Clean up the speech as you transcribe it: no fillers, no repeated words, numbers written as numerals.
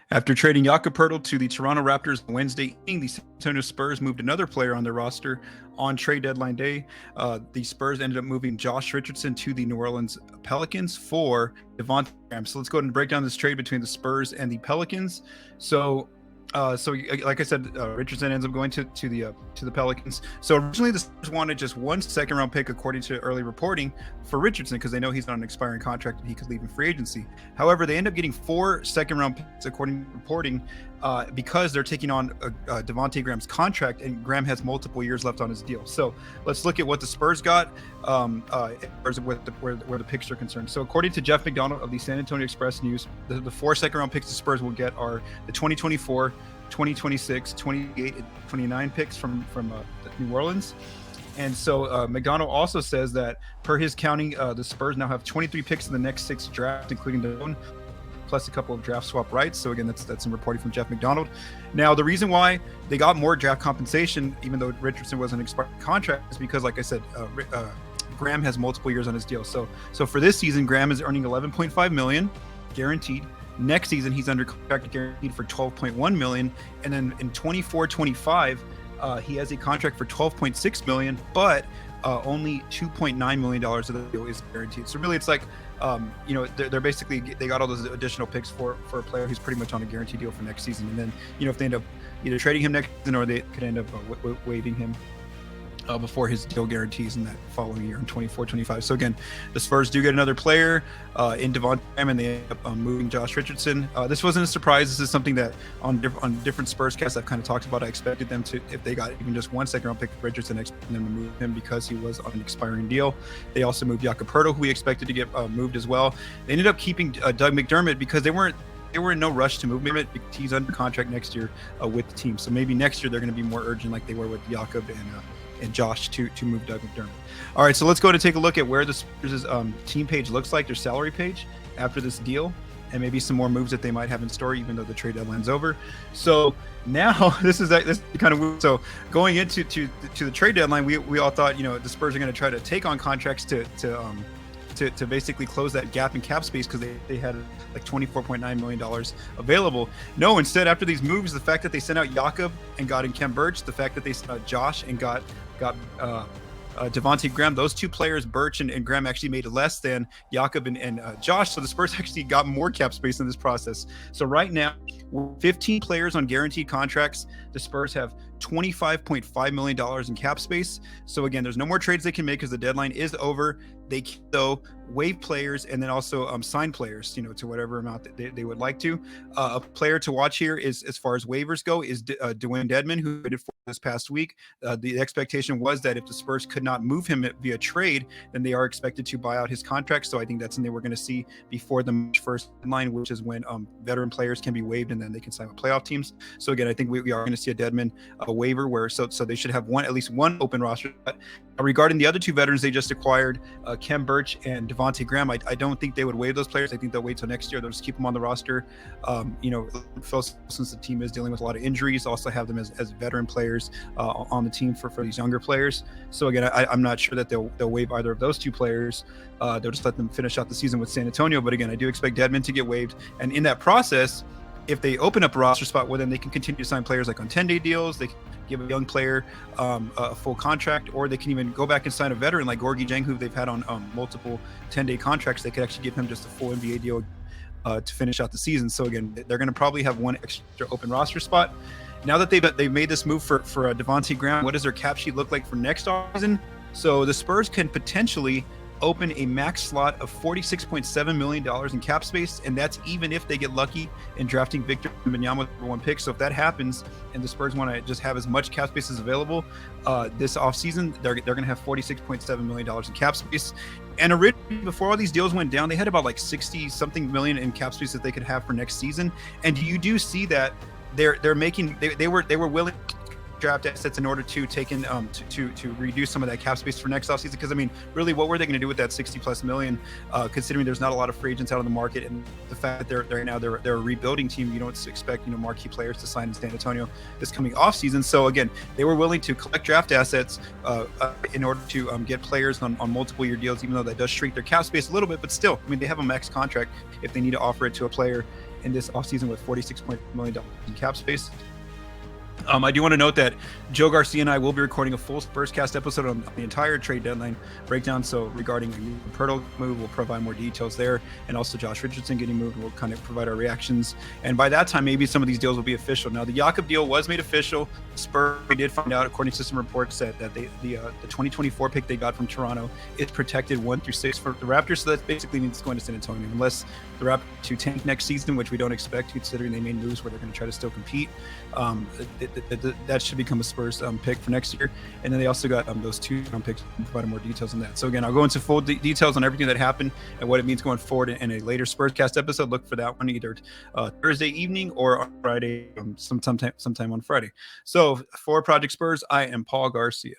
After trading Jakob Poeltl to the Toronto Raptors on Wednesday evening, the San Antonio Spurs moved another player on their roster on trade deadline day. The Spurs ended up moving Josh Richardson to the New Orleans Pelicans for Devonte Graham. So let's go ahead and break down this trade between the Spurs and the Pelicans. So like I said, Richardson ends up going to the Pelicans. So originally the Spurs wanted just one second round pick, according to early reporting, for Richardson because they know he's on an expiring contract and he could leave in free agency. However, they end up getting 4 second round picks, according to reporting, because they're taking on Devonte Graham's contract, and Graham has multiple years left on his deal. So let's look at what the Spurs got as where the picks are concerned. So according to Jeff McDonald of the San Antonio Express News, the 4 second round picks the Spurs will get are the 2024, 2026, 28, and 29 picks from New Orleans. And so McDonald also says that per his counting, the Spurs now have 23 picks in the next 6 drafts, including their own, plus a couple of draft swap rights. So again, that's some reporting from Jeff McDonald. Now, the reason why they got more draft compensation, even though Richardson was an expired contract, is because, like I said, Graham has multiple years on his deal. So for this season, Graham is earning $11.5 million guaranteed. Next season, he's under contract guaranteed for $12.1 million, and then in 24-25, he has a contract for $12.6 million, but only $2.9 million of the deal is guaranteed. So really, it's like, they're basically, they got all those additional picks for a player who's pretty much on a guaranteed deal for next season. And then, if they end up either trading him next season or they could end up waiving him before his deal guarantees in that following year in 24-25. So again, the Spurs do get another player in Devonte Graham, and they end up moving Josh Richardson. This wasn't a surprise. This is something that on different Spurs casts I've kind of talked about. I expected them to, if they got even just 1 second round pick for Richardson, I expected them to move him because he was on an expiring deal. They also moved Jakob Poeltl, who we expected to get moved as well. They ended up keeping Doug McDermott because they were in no rush to move him. He's under contract next year with the team. So maybe next year they're going to be more urgent like they were with Jakob and Josh to move Doug McDermott. All right, so let's go to take a look at where the Spurs' team page looks like, their salary page after this deal, and maybe some more moves that they might have in store, even though the trade deadline's over. So now this is kind of weird. So going into the trade deadline, we all thought the Spurs are going to try to take on contracts to basically close that gap in cap space because they had like $24.9 million available. No, instead, after these moves, the fact that they sent out Jakob and got in Khem Birch, the fact that they sent out Josh and got Devonte Graham, those 2 players, Birch and Graham, actually made less than Jakob and Josh. So the Spurs actually got more cap space in this process. So right now, 15 players on guaranteed contracts. The Spurs have $25.5 million in cap space. So again, there's no more trades they can make because the deadline is over. They can, though, waive players and then also sign players, to whatever amount that they would like to. A player to watch here is, as far as waivers go, is Dewayne Dedmon, who traded for this past week. The expectation was that if the Spurs could not move him via trade, then they are expected to buy out his contract. So I think that's something we're going to see before the March 1st deadline, which is when veteran players can be waived and then they can sign with playoff teams. So again, I think we are going to see a Dedmon waiver where so they should have at least one open roster. Regarding the other 2 veterans they just acquired, Khem Birch and Devonte Graham, I don't think they would waive those players. I think they'll wait till next year. They'll just keep them on the roster. Since the team is dealing with a lot of injuries, also have them as veteran players on the team for these younger players. So again, I'm not sure that they'll waive either of those 2 players. They'll just let them finish out the season with San Antonio. But again, I do expect Dedmon to get waived. And in that process, if they open up a roster spot, well, then they can continue to sign players like on 10-day deals. They can give a young player a full contract, or they can even go back and sign a veteran like Gorgui Dieng, who they've had on multiple 10-day contracts. They could actually give him just a full NBA deal to finish out the season. So again, they're going to probably have one extra open roster spot. Now that they've made this move for Devonte Graham, what does their cap sheet look like for next season? So the Spurs can potentially open a max slot of $46.7 million in cap space, and that's even if they get lucky in drafting Victor Wembanyama with #1 pick. So if that happens and the Spurs want to just have as much cap space as available this offseason, they're going to have $46.7 million in cap space. And originally, before all these deals went down, they had about like 60-something million in cap space that they could have for next season. And you do see that they're making they were willing draft assets in order to take in to reduce some of that cap space for next offseason. Because I mean, really, what were they going to do with that 60+ million? Considering there's not a lot of free agents out on the market, and the fact that they're a rebuilding team, you don't expect marquee players to sign in San Antonio this coming offseason. So again, they were willing to collect draft assets in order to get players on multiple year deals, even though that does shrink their cap space a little bit. But still, I mean, they have a max contract if they need to offer it to a player in this offseason with $46.1 million in cap space. I do want to note that Joe Garcia and I will be recording a full Spurscast episode on the entire trade deadline breakdown. So regarding the Poeltl move, we'll provide more details there, and also Josh Richardson getting moved. We'll kind of provide our reactions. And by that time, maybe some of these deals will be official. Now, the Jakob deal was made official. Spurs, we did find out, according to some reports, that the 2024 pick they got from Toronto is protected 1 through 6 for the Raptors. So that basically means it's going to San Antonio, unless the Raptors to tank next season, which we don't expect, considering they made moves where they're going to try to still compete. That should become a Spurs pick for next year. And then they also got those 2 round picks and provided more details on that. So again, I'll go into full details on everything that happened and what it means going forward in a later Spurscast episode. Look for that one either Thursday evening or on Friday, sometime on Friday. So for Project Spurs, I am Paul Garcia.